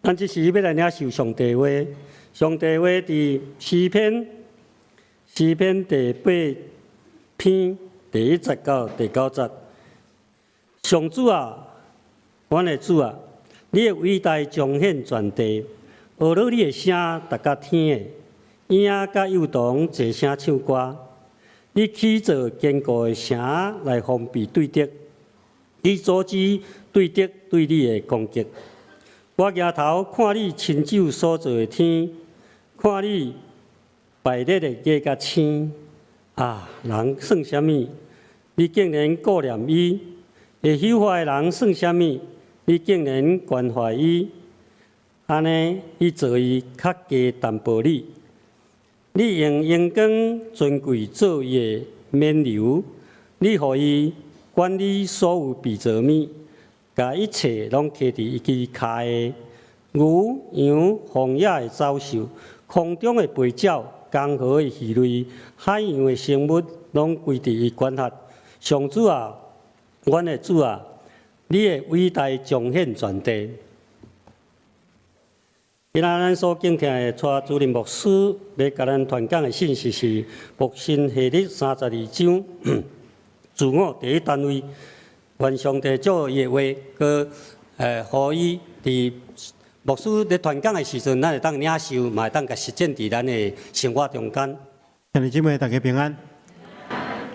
咱即时要来领受上帝话，上帝话伫诗篇第8篇第1节到第9节。上主啊，阮的主啊，你的伟大彰显全地，学了你的声达甲天的，婴仔甲幼童齐声唱歌。你起造坚固的城来防备对敌，你阻止对敌对你的攻击。我抬头看你亲手所造的天，看你排列的月甲星。啊，人算什么？你竟然顾念伊；会朽坏的人算什么？你竟然关怀伊。安尼，你做伊较加淡薄你。你用阳光尊贵做伊的冕旒，你予伊管理所有被造物，甲一切拢摕伫伊支骹下。牛、羊、荒野的走兽，空中的飞鸟，江河的鱼类，海洋的生物，拢归伫伊管辖。上主啊，阮的主啊，你的伟大彰显全地。今仔咱所敬听的蔡主任牧师要甲咱传讲的信息是牧神系列32章自我第一单位，愿上帝祝伊的话，互伊伫牧师咧传讲的时阵，咱会当领受，嘛会当甲实践伫咱的生活中间。兄弟姊妹，大家平安。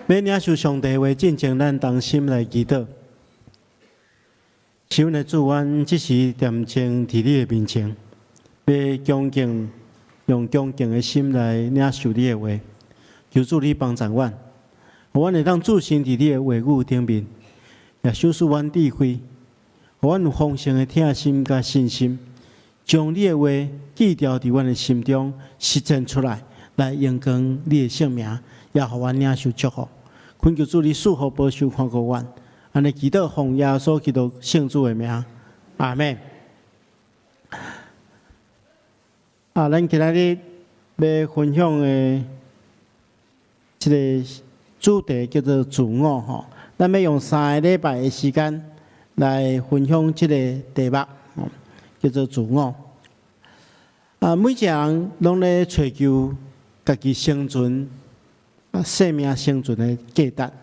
要领受上帝话，进前咱同心来祈祷。求的主，阮即时恬静伫你的面前。要恭敬，用恭敬的心来领受你的话，求主你帮助阮，互阮会当自信伫你的话语顶面，也修饰阮智慧，互阮有丰盛的听心甲信心，将你的话记牢伫阮的心中，实践出来，来荣光你的圣名，也互阮领受祝福。恳求主你赐福保守看顾阮，安尼祈祷奉耶稣基督圣主的名，阿门。咱今仔日要分享的这个主题叫做自我吼，咱要用3个礼拜的时间来分享这个题目，叫做自我。每一个人拢咧追求家己生存、生命生存的价值。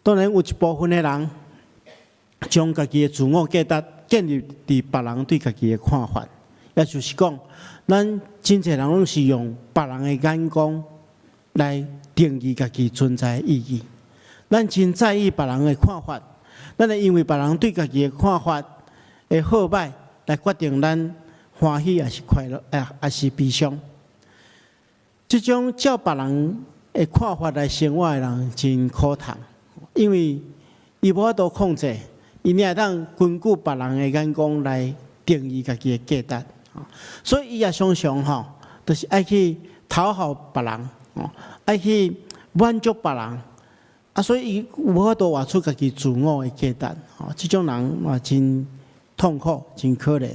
当然有一部分的人将家己的自我价值建立伫别人对家己的看法。也就是讲，咱真侪人拢是用别人的眼光来定义家己存在的意义。咱真在意别人的看法，咱会因为别人对家己的看法的好歹来决定咱欢喜还是快乐，还是悲伤。这种照别人的看法来生活的人真可叹，因为伊无法度控制，伊会当根据别人的眼光来定义家己的价值。所以伊也常常就是爱去讨好别人，爱去满足别人，所以伊无法度活出家己自我的价值，这种人嘛真痛苦，真可怜。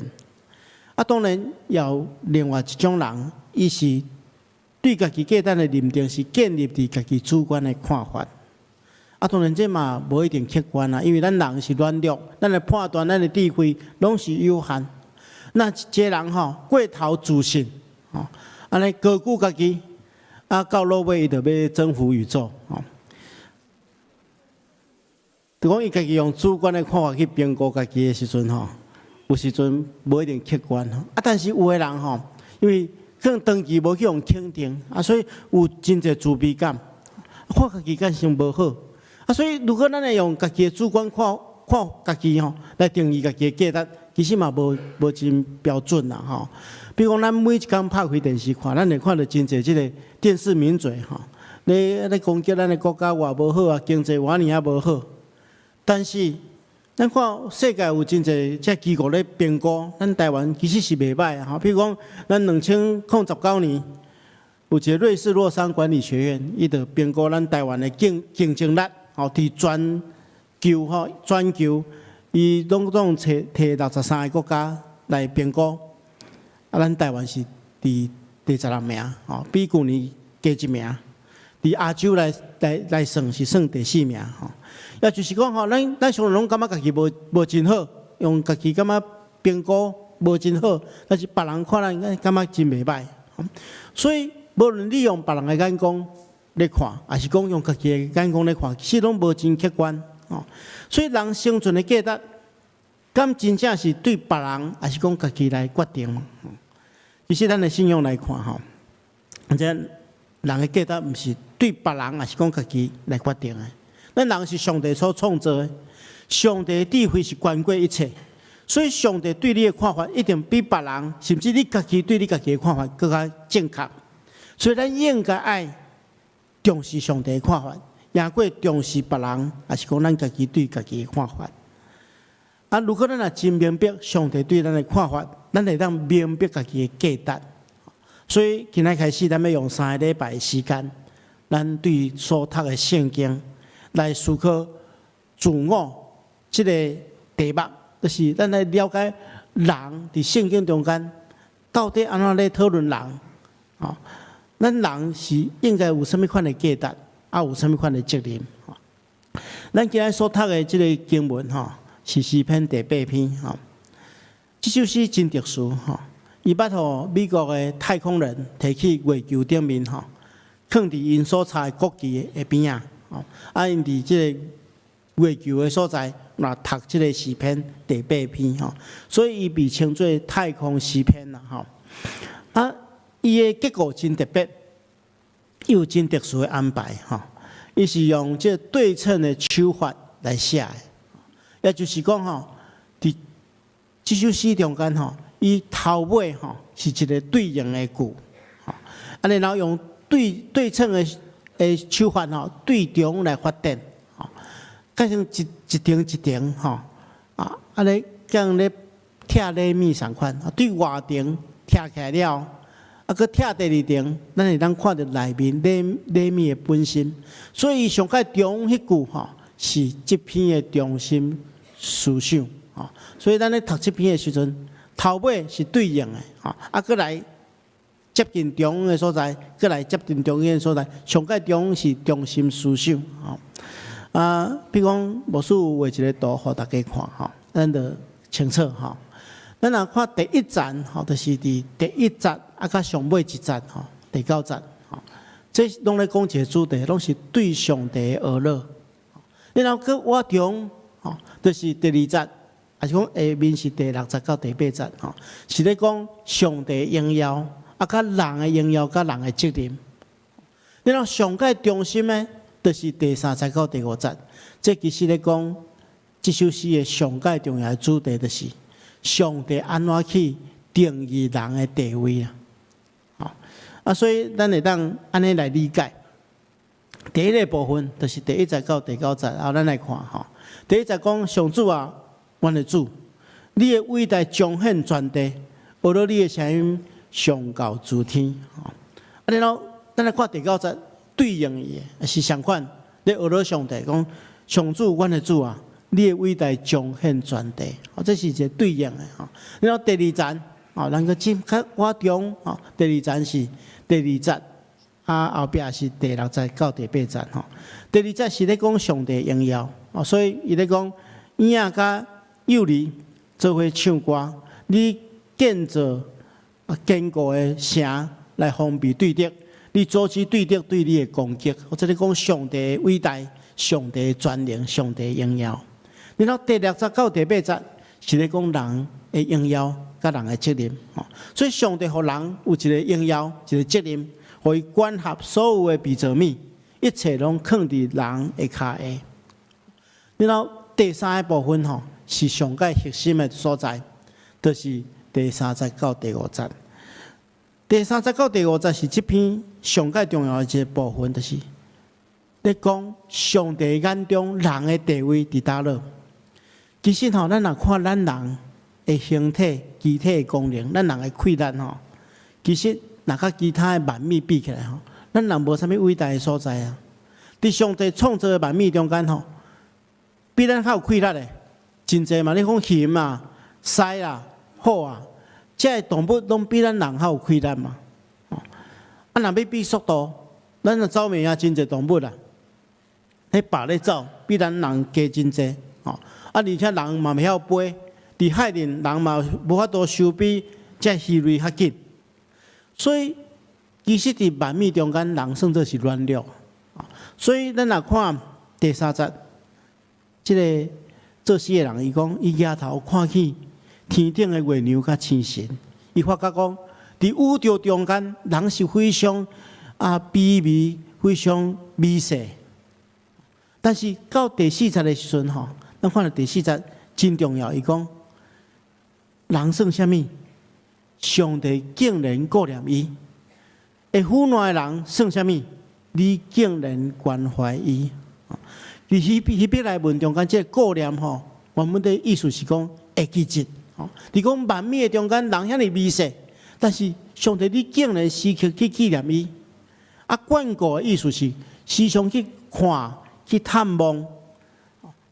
当然也有另外一种人，伊是对家己价值的认定是建立伫家己主观的看法。当然这嘛无一定客观因为咱人是软弱，咱的判断、咱的智慧拢是有限。那一个人过头自信，安尼高估家己，到落尾伊就要征服宇宙，就讲伊家己用主观的看法去评估家己的时阵，有时阵无一定客观，但是有的人因为可能长期无去用肯定，所以有真侪自卑感，看家己感情无好，所以如果咱会用家己的主观看家己来定义家己的价值。其实嘛无真标准啦比如讲，咱每一天拍开电视看，咱会看到真侪即个电视名嘴咧攻击咱的国家偌无好经济偌尔无好。但是咱看世界有真侪只机构咧评估，咱台湾其实是袂歹比如讲，咱2019年有一个瑞士洛桑管理学院，伊就评估咱台湾的竞争力伫全球。伊拢摕63个国家来评估，咱台湾是第16名，比去年加一名。伫亚洲来算是算第4名，也就是讲咱常常拢感觉家己无真好，用家己感觉评估无真好，但是别人看咱感觉真袂歹。所以无论你用别人的眼光来看，还是讲用家己的眼光来看，其实拢无真客观。所以人生存的价值，敢真正是对别人，还是讲家己来决定嘛？其实咱的信仰来看吼，这人的价值毋是对别人，还是讲家己来决定的。咱人是上帝所创造的，上帝的智慧是关过一切，所以上帝对你的看法一定比别人，甚至你家己对你家己的看法更加正确。所以咱应该爱重视上帝的看法，也过重视别人，还是讲咱家己对家己的看法。啊，如果咱也真明白上帝对咱的看法，咱会当明白家己的价值。所以今仔开始，咱要用3个礼拜的时间，咱对所读的圣经来思考自我这个题目，就是咱来了解人伫圣经中间到底安怎来讨论人啊？咱人是应该有什么款的价值，啊有什么款的责任？咱今仔所读的这个经文是诗篇第8篇这首诗真特殊伊捌互美国的太空人摕去月球顶面放伫因所在的国旗的边啊，因伫这个月球的所在，那读这个诗篇第8篇所以伊被称作太空诗篇啦啊，伊的结构真特别，又有真特殊的安排伊是用这对称的手法来写的，也就是讲伫这首诗中间伊头尾是一个对应的句然后用对称的手法对中来发展改成一停一停尼像咧拆礼物同款对外停拆起来了搁拆第2停，咱会当看到内面礼物的本身。所以上界中迄句是这篇的中心思想所以咱咧读这篇的时阵，头尾是对应的搁来接近中的所在，搁来接近中间的所在，上界中是中心思想比如讲牧师画一个图互大家看咱就清楚咱若看第1站就是伫第1节甲上尾1节第9节这拢咧讲一个主题，拢是对上帝的学乐。然后搁我中就是第2节，还是讲下面是第6节到第8节是咧讲上帝的荣耀甲人的荣耀甲人的责任。然后上界中心呢，就是第3节到第5节，这其实咧讲这首诗的上界重要的主题，就是上帝安怎去定义人的地位所以咱会当安尼来理解。第一个部分就是第1节到第9节，咱来看第1节讲上主啊，阮的主，你的伟大彰显全地，学了你的声音上到诸天然后咱来看第9节对应伊的是相款，你学了上帝讲上主，阮的主啊，你的伟大彰显全地这是一个对应的然后第2节咱个进较我中第2节是第2节后壁是第6节到第8节第2节是咧讲上帝荣耀所以伊咧讲婴仔甲幼儿做伙唱歌，你建造坚固的城来防备对敌，你阻止对敌对你的攻击。这咧讲上帝的伟大，上帝的全能，上帝的荣耀。然后第6节到第8节是咧讲人的荣耀甲人的责任所以上帝互人有一个荣耀，一个责任，互伊管辖所有的被造物，一切拢藏伫人的骹下。然后第3个部分是上界核心的所在，就是第3节到第5节。第3节到第5节是这篇上界重要的一个部分，就是咧讲上帝眼中人的地位伫倒落。其实咱若看咱人的形体、机体的功能，咱人的溃烂其实若甲其他的万物比起来咱人无啥物伟大的所在伫上帝创造的万物中间比咱较有溃烂的真济嘛。你讲鱼啊、狮啦、虎啊，这些动物拢比咱人较有溃烂嘛。若要比速度，咱就走命真济动物啦，迄爬咧走比咱人加真济而且人嘛袂晓飞，伫海面人嘛无法度收比这鱼类较紧，所以其实伫万米中间，人算做是软弱。所以咱若看第3节，即个做诗的人伊讲，伊抬头看起天顶的月亮甲星星，伊发觉讲，伫宇宙中间，人是非常卑微、非常微细。但是到第4节的时阵吼，咱看到第4节真重要。伊讲，人算啥物？上帝竟然顾念伊。会苦难的人算啥物？你竟然关怀伊。伫希伯来文中间，即个顾念吼，原本的意思是讲会记忆。你讲万米的中间，人遐尼微细，但是上帝你竟然时刻去纪念伊。眷顾的意思是时常去看。去探望，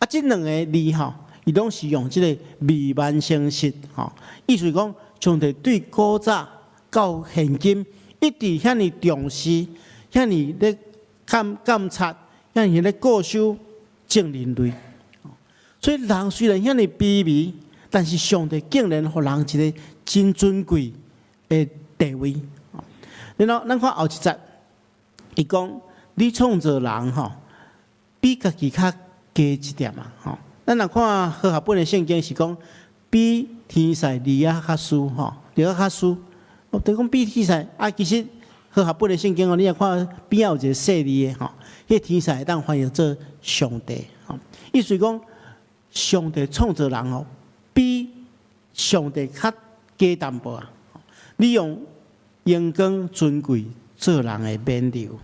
这两个字吼，伊拢是用即个未完成式吼，意思讲上帝对古早到现今一直遐尼重视，遐尼咧监察，遐尼咧顾守正人类。所以人虽然遐尼卑微，但是上帝竟然互人一个真尊贵的地位。然后咱看后一节，伊讲你创造人吼。比家己较加一点嘛，吼！咱若看和合本的圣经是讲比天使利亚较输，吼，利亚较输。等于讲比天使其实和合本的圣经哦，你若看边仔有一个细字的吼，迄天使会当翻译做上帝，吼。意思讲上帝创造人吼，比上帝较加淡薄啊。你用阳光尊贵做人的免流。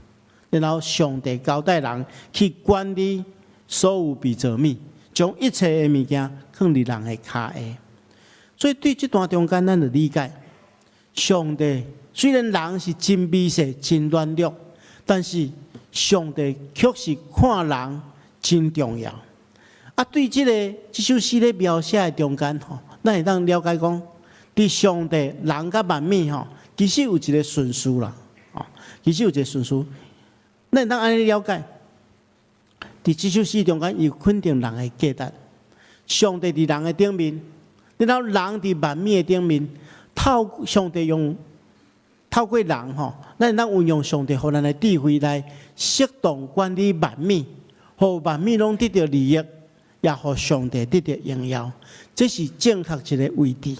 然后上帝交代人去管理所有被造物，将一切的物件放伫人的脚下。所以对这段中间，咱就理解，上帝虽然人是真微细、真软弱，但是上帝却是看人真重要。对这首诗咧描写的中间吼，咱会当了解讲，伫上帝人甲万物吼，其实有一个顺序啦，其实有一个顺序。咱当安尼了解，伫这首诗中间，伊肯定人的价值。上帝伫人的顶面，然后人伫万物的顶面，上帝透过人吼，咱运用上帝互咱的智慧来适当管理万物，互万物拢得到利益，也互上帝得到荣耀。这是正确一个位置。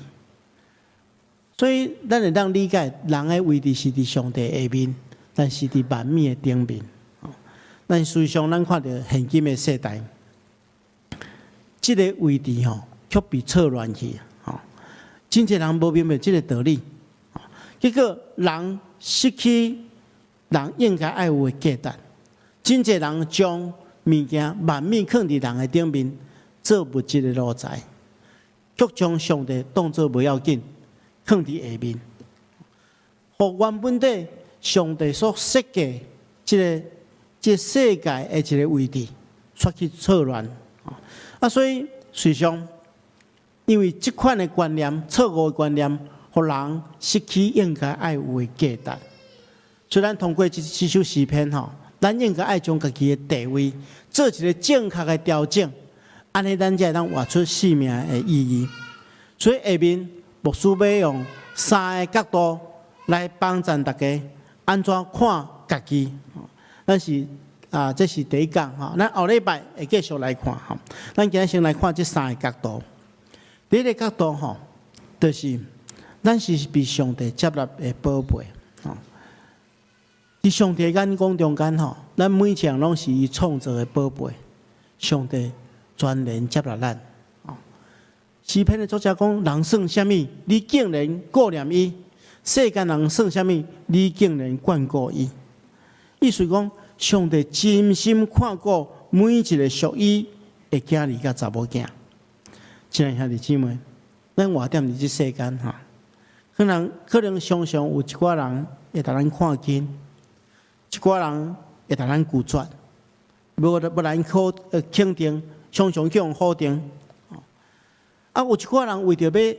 所以，咱会当理解，人的位置是伫上帝下面。但是伫万物的顶面，咱随常咱看到现今的世代，这个位置吼，却被错乱去，真侪人无明白这个道理，结果人失去人应该爱有的价值，真侪人将物件万物放伫人的顶面，做物质的路财，却将上帝当作不要紧，放伫下面，互原本的。上帝所设计这世界的一个位置，出去错乱所以随常因为这款的观念、错误的观念，互人失去应该爱有的价值。虽然通过这首诗篇吼，咱应该爱将家己的地位做一个正确的调整，安尼咱才会当活出生命的意义。所以下面牧师要用3个角度来帮助大家。安怎看家己？咱是这是第一讲哈。咱后礼拜会继续来看哈。咱今日先来看这3个角度。第一个角度吼，就是咱是被上帝接纳的宝贝。伫上帝眼光中间吼，咱每一样拢是伊创造的宝贝。上帝全然接纳咱。诗篇的作者讲：人算啥物？你竟然顾念伊。世间人算啥物？你竟然眷顾伊？意思讲，上帝真心看顾每一个属伊的囝儿甲查某囝。亲爱兄弟姊妹，咱活踮伫即世间哈，可能常常有一寡人会甲咱看紧，一寡人会甲咱拒绝，无咱肯定，常常叫人否定。有一寡人为着要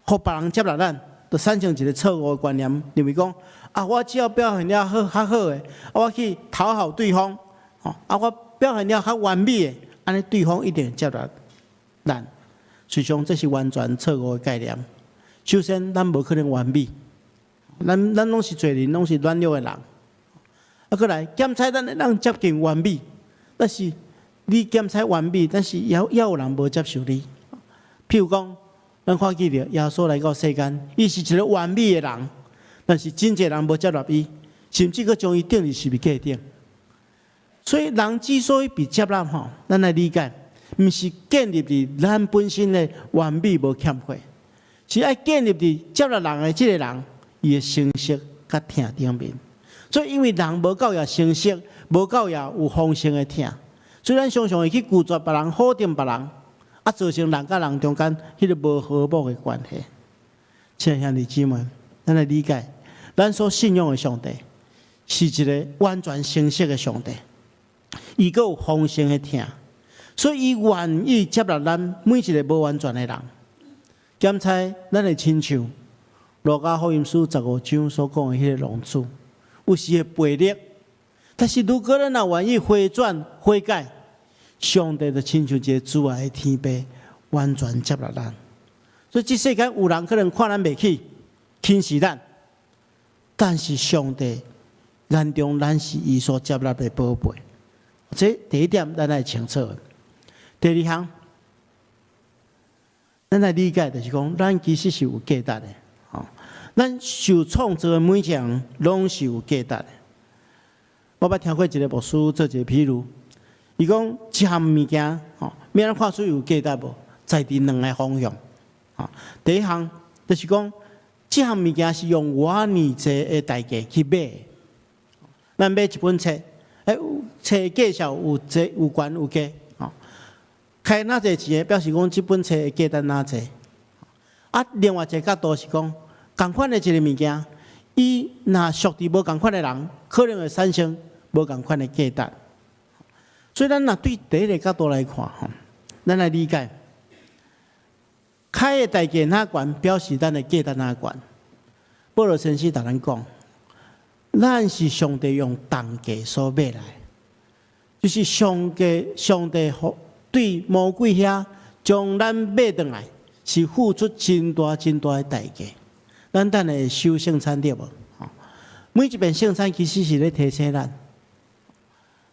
互别人接纳咱。就产生一个错误的观念，认为讲我只要表现了较好的，我去讨好对方，我表现了较完美的，安尼对方一定接纳咱。实际上这是完全错误的概念。首先，咱无可能完美，咱拢是罪人，拢是软弱的人。过来检测咱会当接近完美，但是你检测完美，但是也有人无接受你。譬如讲，咱看见着耶稣来到世间，伊是一个完美的人，但是真侪人无接纳伊，甚至佫将伊定义是未价定。所以人之所以被接纳吼，咱来理解，毋是建立伫咱本身的完美无欠缺，是爱建立伫接纳人的即个人，伊的成熟甲疼顶面。所以因为人无够也成熟，无够也有丰盛的疼，所以咱常常会去拒绝别人，否定别人，造成人甲人中间迄个无和睦的关系。亲爱兄弟姊妹，咱来理解，咱所信仰的上帝是一个完全成熟的上帝，伊阁有丰盛的疼，所以伊愿意接纳咱每一个无完全的人。检测咱的亲像路加福音书15章所讲的迄个浪子。有时会背逆，但是如果咱若愿意回转悔改，上帝就亲像一个慈爱的天父，完全接纳咱。所以这世间有人可能看咱袂起，轻视咱，但是上帝眼中咱是伊所接纳的宝贝。这第一点，咱来清楚。第二项，咱来理解就是讲，咱其实是有价值的。咱受创造的每一个人，拢是有价值的。我捌听过一个牧师做一个譬如，伊讲一项物件，要咱看出有价值无，在伫两个方向。第一项就是讲，这项物件是用偌尼济的代价去买的。咱买一本册，册介绍有济有悬有价，开哪济钱，表示讲这本册的价值哪济。另外一个角度是讲。同款的一个物件，伊若属伫无同款的人，可能会产生无同款的价值。所以咱若对第一个角度来看，咱来理解，开的代价哪悬，表示咱的价值哪悬。保罗先生同咱讲，咱是上帝用重价所买来，就是上帝对魔鬼遐将咱买回来，是付出真大真大的代价。咱等下收圣餐对无？每一遍圣餐其实是咧提醒咱，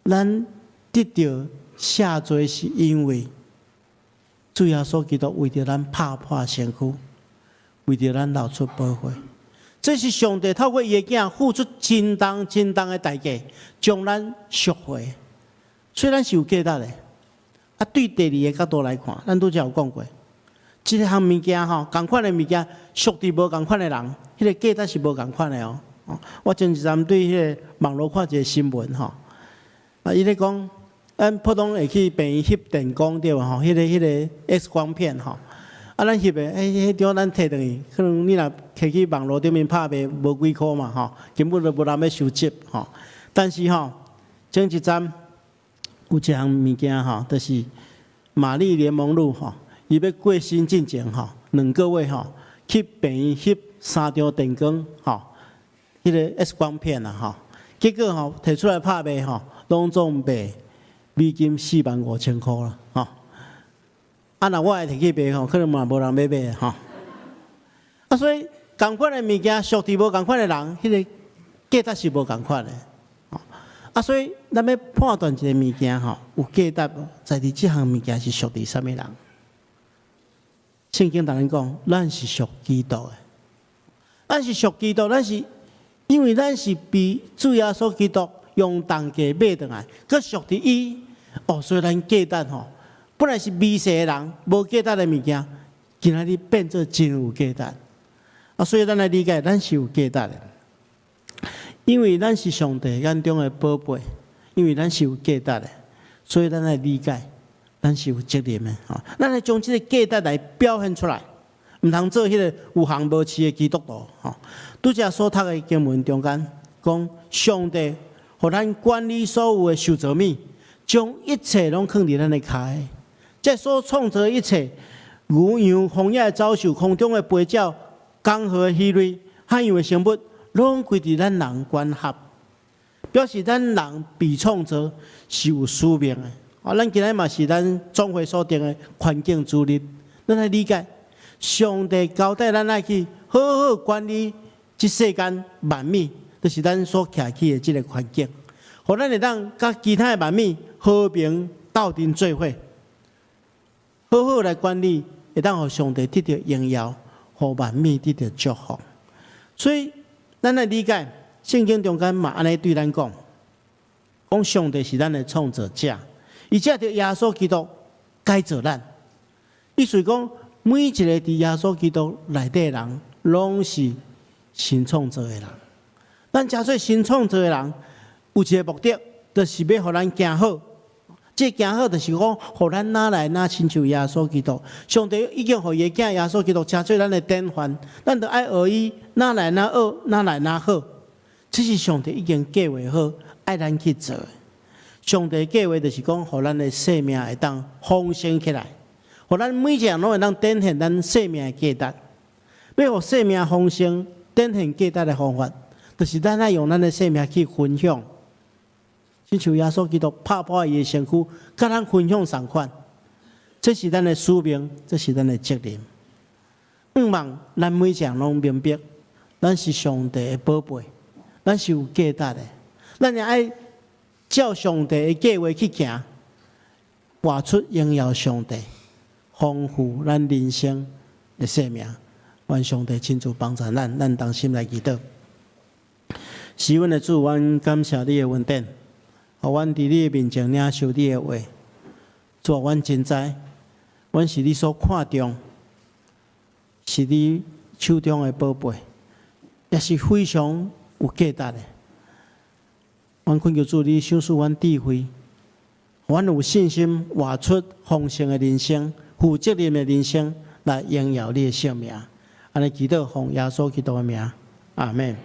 咱得到赦罪是因为主耶稣基督为着咱拍破身躯，为着咱流出宝血。这是上帝透过伊的囝付出真重真重的代价，将咱赎回。虽然是有价值的，对第二个角度来看，咱拄则有讲过。这项物件同款的物件，属伫无同款的人，迄个价值是无同款的哦。我前一站对迄个网络看一个新闻伊咧讲，咱普通会去病院翕电光对无迄个 X 光片咱翕的，迄张咱摕转去，可能你若摕去网络顶面拍卖无几箍嘛根本就无人要收集但是前一站有一项物件就是玛丽莲梦露伊要过身进前2个月去病院翕3张电光迄个 X 光片结果摕出来拍卖拢总卖美金45000块啦若我会摕去卖可能嘛无人要买所以同款的物件属伫无同款的人，迄个价值是无同款的所以咱要判断一个物件有价值无，在伫即项物件是属伫啥物人。圣经同咱讲，咱是属基督的，咱是属基督，咱是因为咱是被主耶稣基督用重价买回来，佮属伫伊所以咱价值本来是微细的人，无价值的物件，今仔日变做真有价值所以咱来理解，咱是有价值的，因为咱是上帝眼中的宝贝，因为咱是有价值的，所以咱来理解。咱是有责任的咱来将这个价值来表现出来，唔通做迄个有行无市的基督徒拄则所读的经文中间讲，上帝互咱管理所有的受造物，将一切拢放伫咱的脚下。这所创造的一切，牛羊、荒野的走兽、空中的飞鸟、江河的鱼类、海洋的生物，拢归伫咱人管辖，表示咱人被创造是有使命的。咱今日嘛是咱总会所定的环境之日，咱来理解，上帝交代咱爱去好好管理这世间万物，就是咱所徛起的这个环境，互咱会当甲其他的万物和平斗阵做伙，好好来管理，会当互上帝得到荣耀，互万物得到祝福。所以，咱来理解圣经中间嘛，安尼对咱讲，讲上帝是咱的创造者，伊借着耶稣基督改造咱。意思讲，每一个伫耶稣基督内底的人，拢是新创造的人。咱假做新创造的人，有一个目的，就是要互咱行好。这行好就是讲，互咱哪来哪亲像耶稣基督。上帝已经互伊的囝耶稣基督成做咱的典范，咱着爱学伊哪来哪学，哪来哪好。这是上帝已经计划好，爱咱去做的。上帝计划就是讲，互咱的生命会当丰盛起来，互咱每一个人拢会当展现咱生命的价值。要互生命丰盛、展现价值的方法，就是咱爱用咱的生命去分享。亲像耶稣基督拍破伊的身躯，甲咱分享同款，这是咱的使命，这是咱的责任。毋望咱每一个人拢明白，咱是上帝的宝贝，咱是有价值的，咱也爱照上帝的计划去行，活出荣耀上帝，丰富咱人生的生命。愿上帝亲自帮助咱，咱同心来祈祷。是阮的主，阮感谢你的恩典。互阮伫你的面前领受你的话，主，阮真知，阮是你所看重，是你手中的宝贝，也是非常有价值的。阮恳求主，你赏赐阮智慧，互阮有信心活出丰盛的人生、负责任的人生，来荣耀你的圣名。安尼祈祷，奉耶稣基督的名，阿门。